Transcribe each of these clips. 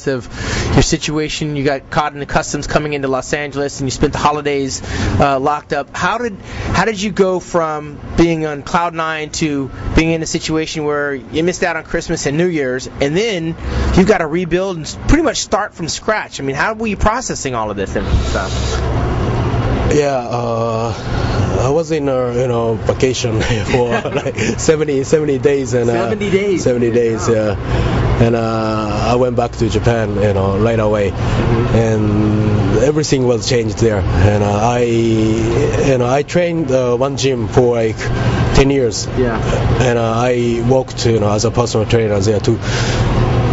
of your situation. You got caught in the customs coming into Los Angeles, and you spent the holidays locked up. How did you go from being on cloud nine to being in a situation where you missed out on Christmas and New Year's, and then you've got to rebuild and pretty much start from scratch? I mean, how were you processing all of this and stuff? Yeah, I was in vacation for like 70 days and 70 days. 70 days, yeah. And I went back to Japan, right away, and everything was changed there. And I trained one gym for like 10 years. Yeah. And I worked, as a personal trainer there too.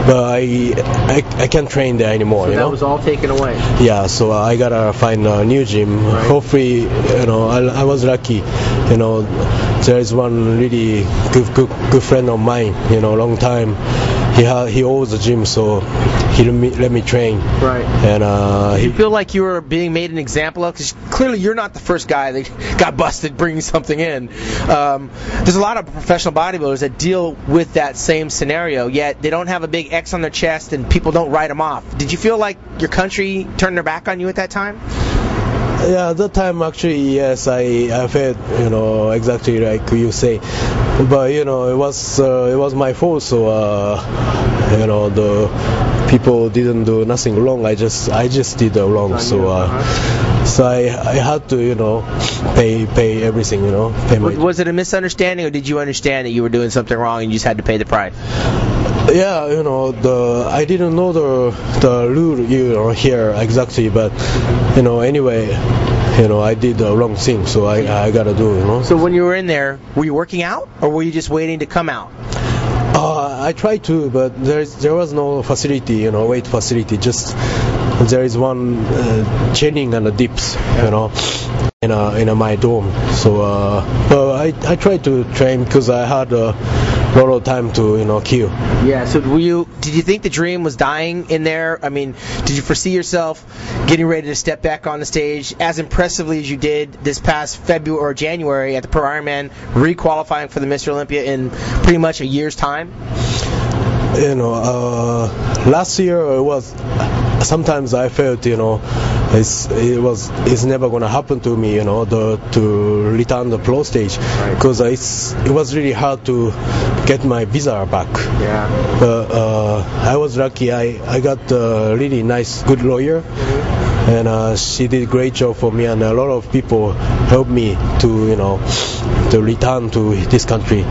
But I can't train there anymore. So that was all taken away. Yeah, so I gotta find a new gym. Right. Hopefully, I was lucky. There is one really good friend of mine. Long time. He owns a gym, so he let me train. Right. And you feel like you were being made an example of? Because clearly you're not the first guy that got busted bringing something in. There's a lot of professional bodybuilders that deal with that same scenario, yet they don't have a big X on their chest and people don't write them off. Did you feel like your country turned their back on you at that time? Yeah, at that time actually, yes, I felt exactly like you say, but it was my fault. So the people didn't do nothing wrong. I just did wrong. So I had to pay everything. Pay my. Was it a misunderstanding, or did you understand that you were doing something wrong and you just had to pay the price? Yeah, I didn't know the rule here exactly, but anyway, I did the wrong thing, so I gotta do. So when you were in there, were you working out, or were you just waiting to come out? I tried to, but there was no facility, weight facility. Just there is one chaining and the dips, in my dorm. So I tried to train because I had a lot of time to kill. Yeah. So did you think the dream was dying in there? I mean, did you foresee yourself getting ready to step back on the stage as impressively as you did this past February or January at the Pro Ironman, re-qualifying for the Mr. Olympia in pretty much a year's time? Last year it was. Sometimes I felt, it's never gonna happen to me, to return the pro stage, because it was really hard to get my visa back. Yeah. But I was lucky. I got a really nice, good lawyer, and she did a great job for me, and a lot of people helped me to return to this country.